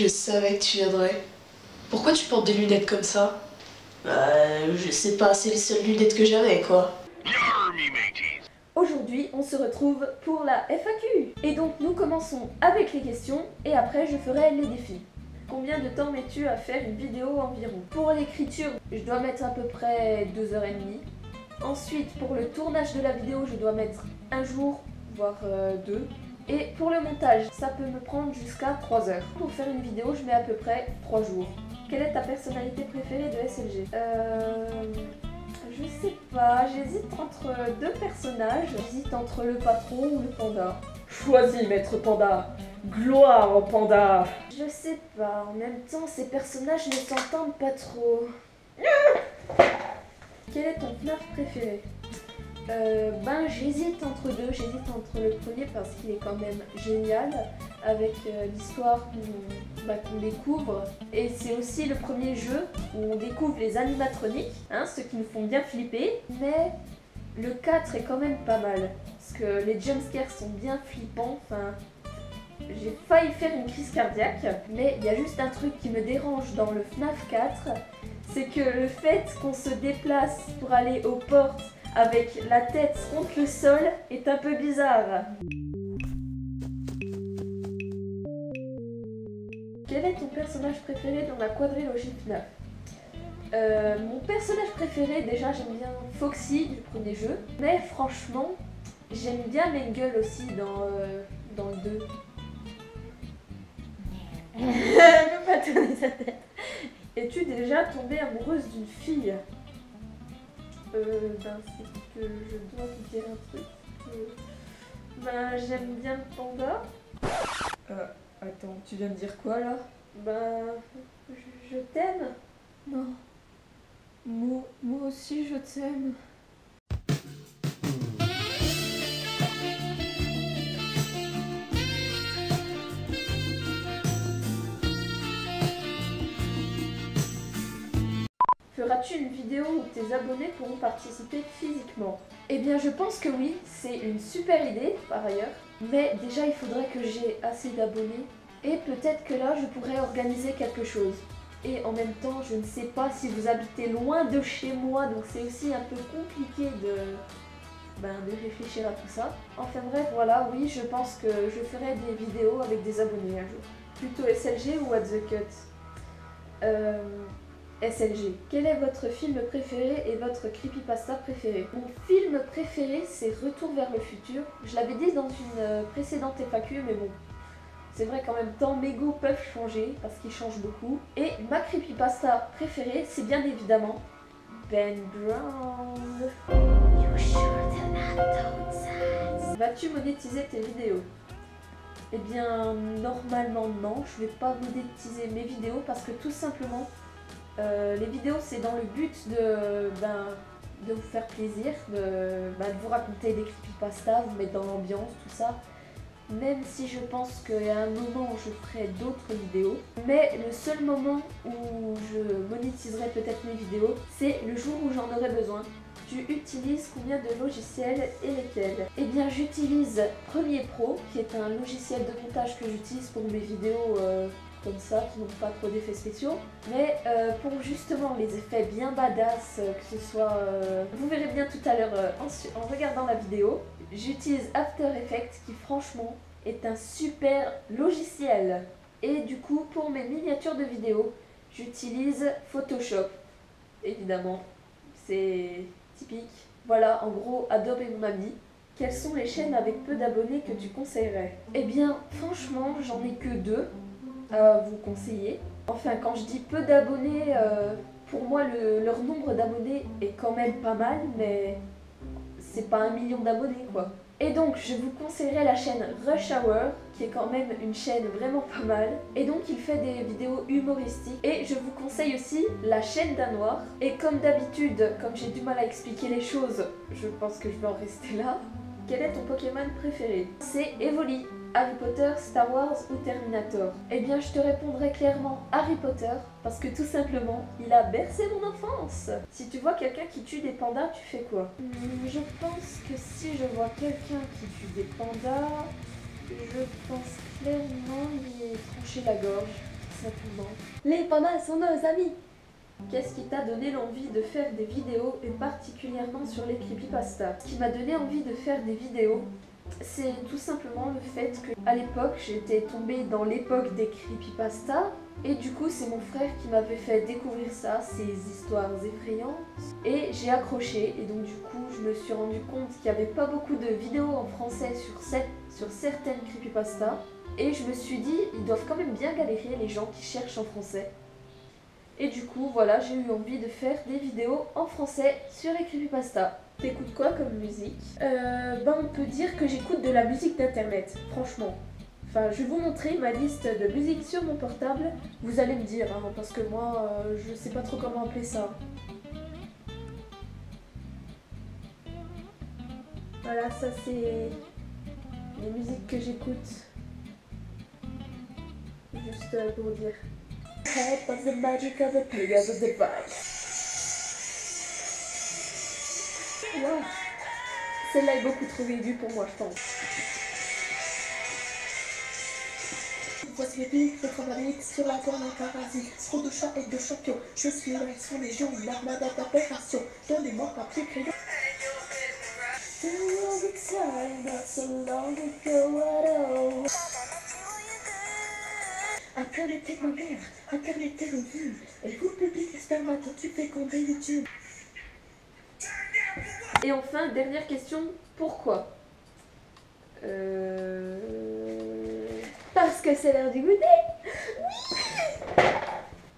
Je savais que tu viendrais. Pourquoi tu portes des lunettes comme ça? Je sais pas, c'est les seules lunettes que j'avais, quoi. Aujourd'hui, on se retrouve pour la FAQ. Et donc, nous commençons avec les questions et après, je ferai les défis. Combien de temps mets-tu à faire une vidéo environ? Pour l'écriture, je dois mettre à peu près 2h30. Ensuite, pour le tournage de la vidéo, je dois mettre un jour, voire 2. Et pour le montage, ça peut me prendre jusqu'à 3 heures. Pour faire une vidéo, je mets à peu près 3 jours. Quelle est ta personnalité préférée de SLG? Je sais pas, j'hésite entre deux personnages. J'hésite entre le patron ou le panda. Choisis, maître panda. Gloire au panda. Je sais pas, en même temps, ces personnages ne s'entendent pas trop. Quel est ton FNAF préféré? J'hésite entre deux. J'hésite entre le premier parce qu'il est quand même génial avec l'histoire qu'on découvre. Et c'est aussi le premier jeu où on découvre les animatroniques, ceux qui nous font bien flipper. Mais le 4 est quand même pas mal parce que les jumpscares sont bien flippants. Enfin, j'ai failli faire une crise cardiaque. Mais il y a juste un truc qui me dérange dans le FNAF 4, c'est que le fait qu'on se déplace pour aller aux portes avec la tête contre le sol est un peu bizarre. Quel est ton personnage préféré dans la quadrilogie FNAF? Mon personnage préféré, déjà j'aime bien Foxy du premier jeu, mais franchement j'aime bien Mangle aussi dans le 2. Ne peux pas tourner sa tête. Es-tu déjà tombée amoureuse d'une fille? C'est que je dois vous dire un truc. J'aime bien le panda. Attends, tu viens de dire quoi là? Je t'aime. Non. Moi aussi je t'aime. Feras-tu une vidéo où tes abonnés pourront participer physiquement? Eh bien je pense que oui, c'est une super idée par ailleurs. Mais déjà il faudrait que j'ai assez d'abonnés. Et peut-être que là je pourrais organiser quelque chose. Et en même temps je ne sais pas si vous habitez loin de chez moi. Donc c'est aussi un peu compliqué de réfléchir à tout ça. Enfin bref voilà, oui je pense que je ferai des vidéos avec des abonnés un jour. Plutôt SLG ou What the Cut? SLG. Quel est votre film préféré et votre creepypasta préféré? Mon film préféré, c'est Retour vers le futur. Je l'avais dit dans une précédente FAQ, mais bon, c'est vrai qu'en même temps, mes goûts peuvent changer, parce qu'ils changent beaucoup. Et ma creepypasta préférée, c'est bien évidemment Ben Brown. Vas-tu monétiser tes vidéos? Eh bien, normalement non, je vais pas monétiser mes vidéos parce que tout simplement, les vidéos c'est dans le but de vous faire plaisir, de vous raconter des creepypastas, vous mettre dans l'ambiance, tout ça. Même si je pense qu'il y a un moment où je ferai d'autres vidéos. Mais le seul moment où je monétiserai peut-être mes vidéos, c'est le jour où j'en aurai besoin. Tu utilises combien de logiciels et lesquels? Eh bien j'utilise Premiere Pro, qui est un logiciel de montage que j'utilise pour mes vidéos comme ça, qui n'ont pas trop d'effets spéciaux. Mais pour justement les effets bien badass, que ce soit... vous verrez bien tout à l'heure en regardant la vidéo, j'utilise After Effects qui franchement est un super logiciel. Et du coup pour mes miniatures de vidéos, j'utilise Photoshop. Évidemment, c'est typique. Voilà, en gros, Adobe est mon ami. Quelles sont les chaînes avec peu d'abonnés que tu conseillerais? Eh bien, franchement, j'en ai que 2 à vous conseiller. Enfin, quand je dis peu d'abonnés, pour moi, leur nombre d'abonnés est quand même pas mal, mais c'est pas 1 million d'abonnés, quoi. Et donc, je vous conseillerais la chaîne Rush Hour, qui est quand même une chaîne vraiment pas mal. Et donc, il fait des vidéos humoristiques. Et je vous conseille aussi la chaîne Danoir. Et comme d'habitude, comme j'ai du mal à expliquer les choses, je pense que je vais en rester là. Quel est ton Pokémon préféré? C'est Evoli. Harry Potter, Star Wars ou Terminator? Eh bien, je te répondrai clairement Harry Potter, parce que tout simplement, il a bercé mon enfance. Si tu vois quelqu'un qui tue des pandas, tu fais quoi? Je pense que si je vois quelqu'un qui tue des pandas, je pense clairement lui trancher la gorge. simplement. Les pandas sont nos amis. Qu'est-ce qui t'a donné l'envie de faire des vidéos et particulièrement sur les creepypastas? Ce qui m'a donné envie de faire des vidéos, c'est tout simplement le fait qu'à l'époque, j'étais tombée dans l'époque des creepypastas. Et du coup, c'est mon frère qui m'avait fait découvrir ça, ces histoires effrayantes. Et j'ai accroché, et donc du coup, je me suis rendu compte qu'il n'y avait pas beaucoup de vidéos en français sur certaines creepypastas. Et je me suis dit, ils doivent quand même bien galérer, les gens qui cherchent en français. Et du coup, voilà, j'ai eu envie de faire des vidéos en français sur les creepypastas. T'écoutes quoi comme musique? On peut dire que j'écoute de la musique d'internet, franchement. Enfin, je vais vous montrer ma liste de musique sur mon portable. Vous allez me dire, hein, parce que moi, je sais pas trop comment appeler ça. Voilà, ça c'est les musiques que j'écoute. Juste pour dire. Help of the magic of the Pegasus device. Wow. Celle-là est beaucoup trop aiguë pour moi, je pense. Voici les billes de travailler sur la toile d'un parasite. Trop de chats et de champions. Je suis là, ils sont légion, une armada d'opération. Donnez-moi papier crayon. There was a time not so long ago at all. Internet est ma mère, Internet est revue. Et vous publiez les spermatos, tu fais combler YouTube. Et enfin, dernière question, pourquoi? Parce que c'est l'heure du goûter. Oui.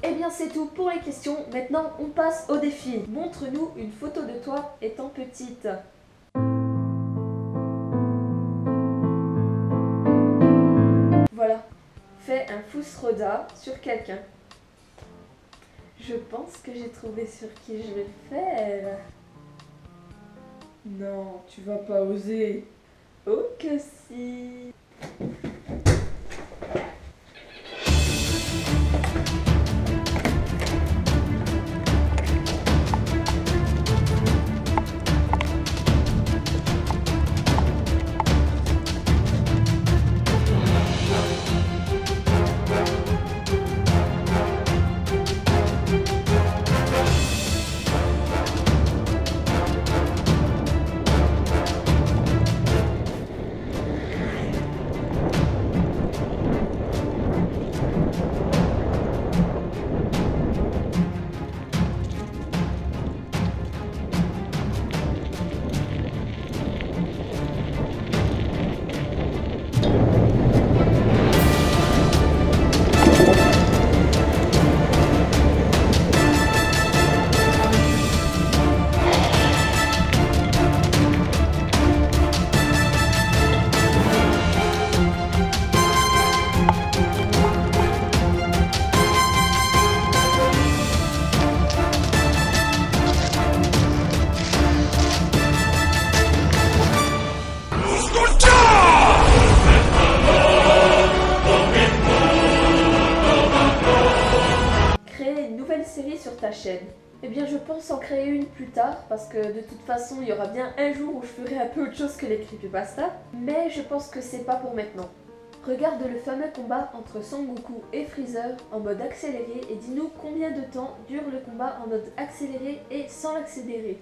Eh bien c'est tout pour les questions, maintenant on passe au défi. Montre-nous une photo de toi étant petite. Voilà, fais un Fusroda sur quelqu'un. Je pense que j'ai trouvé sur qui je vais le faire. Non, tu vas pas oser. Oh que si. Série sur ta chaîne? Eh bien je pense en créer une plus tard parce que de toute façon il y aura bien un jour où je ferai un peu autre chose que les creepypastas, mais je pense que c'est pas pour maintenant. Regarde le fameux combat entre Son Goku et Freezer en mode accéléré et dis-nous combien de temps dure le combat en mode accéléré et sans l'accélérer.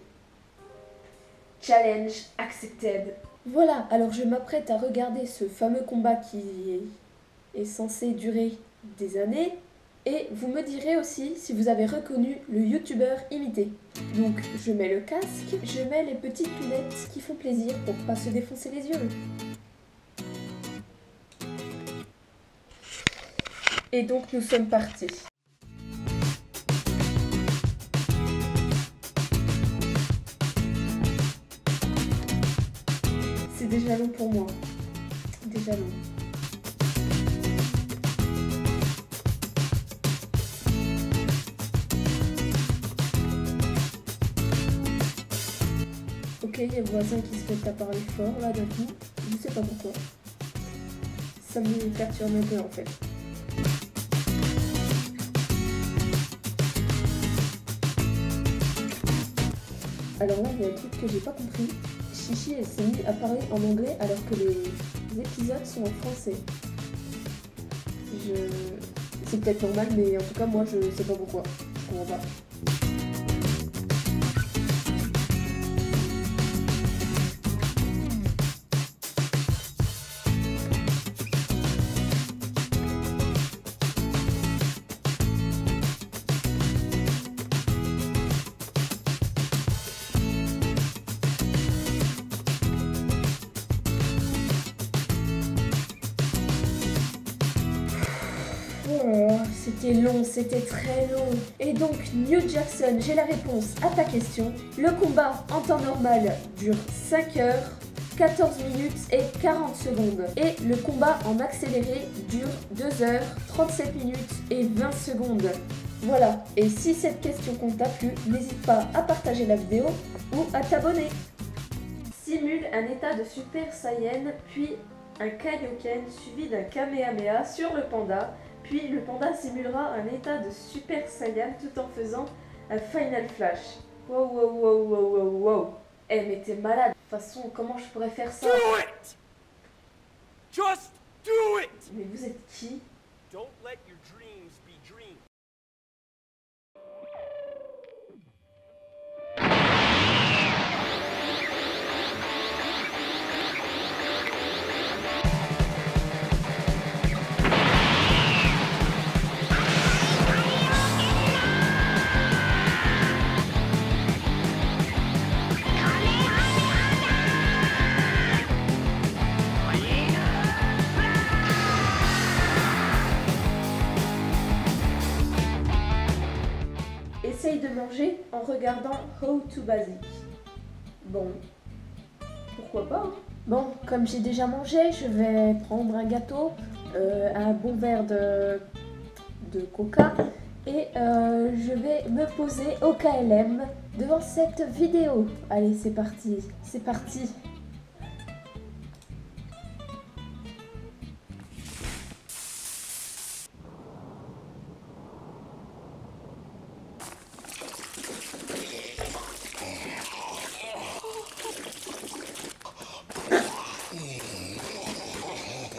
Challenge accepted. Voilà, alors je m'apprête à regarder ce fameux combat qui est censé durer des années. Et vous me direz aussi si vous avez reconnu le youtubeur imité. Donc je mets le casque, je mets les petites lunettes qui font plaisir pour pas se défoncer les yeux. Et donc nous sommes partis. C'est déjà long pour moi. Déjà long. Ok, il y a le voisin qui se met à parler fort là d'un coup, je sais pas pourquoi. Ça me perturbe un peu en fait. Alors là, il y a un truc que j'ai pas compris. Chichi, elle s'est mise à parler en anglais alors que les épisodes sont en français. C'est peut-être normal, mais en tout cas, moi, je sais pas pourquoi. Je comprends pas. Oh, c'était long, c'était très long. Et donc, New Jackson, j'ai la réponse à ta question. Le combat en temps normal dure 5 heures, 14 minutes et 40 secondes. Et le combat en accéléré dure 2 heures, 37 minutes et 20 secondes. Voilà, et si cette question t'a plu, n'hésite pas à partager la vidéo ou à t'abonner. Simule un état de Super Saiyan, puis un Kaioken suivi d'un Kamehameha sur le panda. Puis le panda simulera un état de Super Saiyan tout en faisant un Final Flash. Wow, wow, wow, wow, wow, wow. Eh, mais t'es malade. De toute façon, comment je pourrais faire ça? Do it! Just do it! Mais vous êtes qui? Don't let your dreams be dreams. Essaye de manger en regardant How to Basic. Bon, pourquoi pas hein. Bon, comme j'ai déjà mangé, je vais prendre un gâteau, un bon verre de coca et je vais me poser au KLM devant cette vidéo. Allez, c'est parti, c'est parti.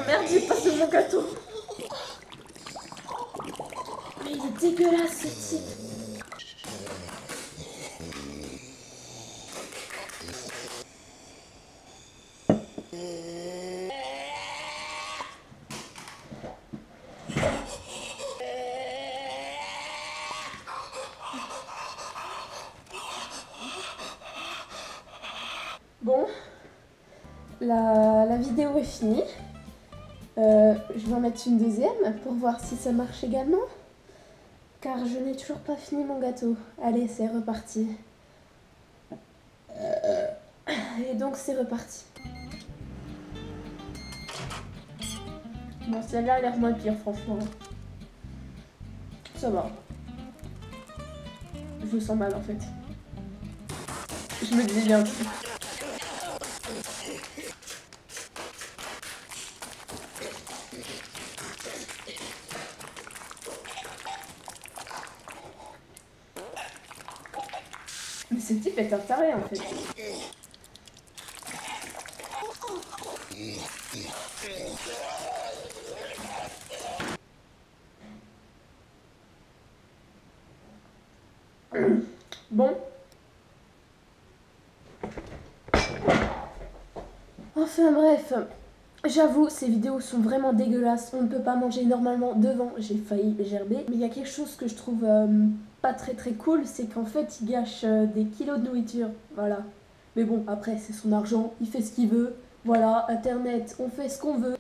Merde, j'ai passé mon gâteau. Mais il est dégueulasse ce type. Bon, la vidéo est finie. Je vais en mettre une deuxième pour voir si ça marche également. Car je n'ai toujours pas fini mon gâteau. Allez, c'est reparti. Et donc c'est reparti. Bon, celle-là a l'air moins pire, franchement. Ça va. Je me sens mal en fait. Je me disais bien. Mais ce type est un taré en fait. Bon. Enfin bref, j'avoue, ces vidéos sont vraiment dégueulasses. On ne peut pas manger normalement devant. J'ai failli gerber. Mais il y a quelque chose que je trouve pas très cool, c'est qu'en fait, il gâche des kilos de nourriture. Voilà. Mais bon, après, c'est son argent. Il fait ce qu'il veut. Voilà, Internet, on fait ce qu'on veut.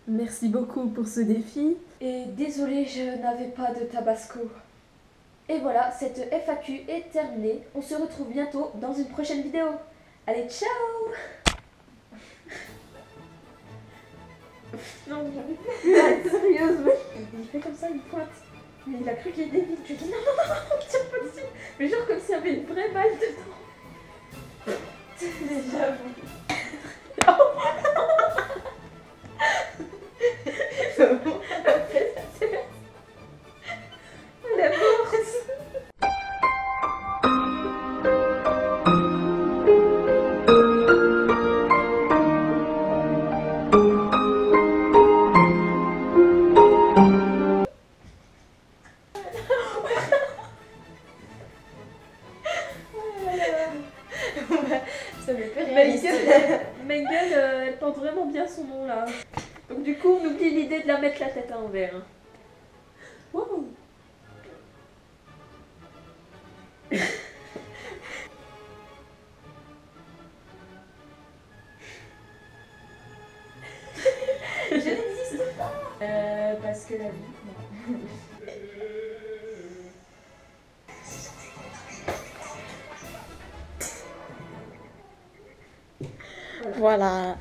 Merci beaucoup pour ce défi. Et désolé, je n'avais pas de tabasco. Et voilà, cette FAQ est terminée. On se retrouve bientôt dans une prochaine vidéo. Allez, ciao! Non, sérieusement, il fait comme ça, il pointe. Mais il a cru qu'il était vite. Je lui dis non, c'est pas possible. Mais genre comme s'il y avait une vraie balle dedans. J'avoue. La force. avec la tête à l'envers. Hein. Wow. Je n'existe pas. Parce que la vie, non. Voilà.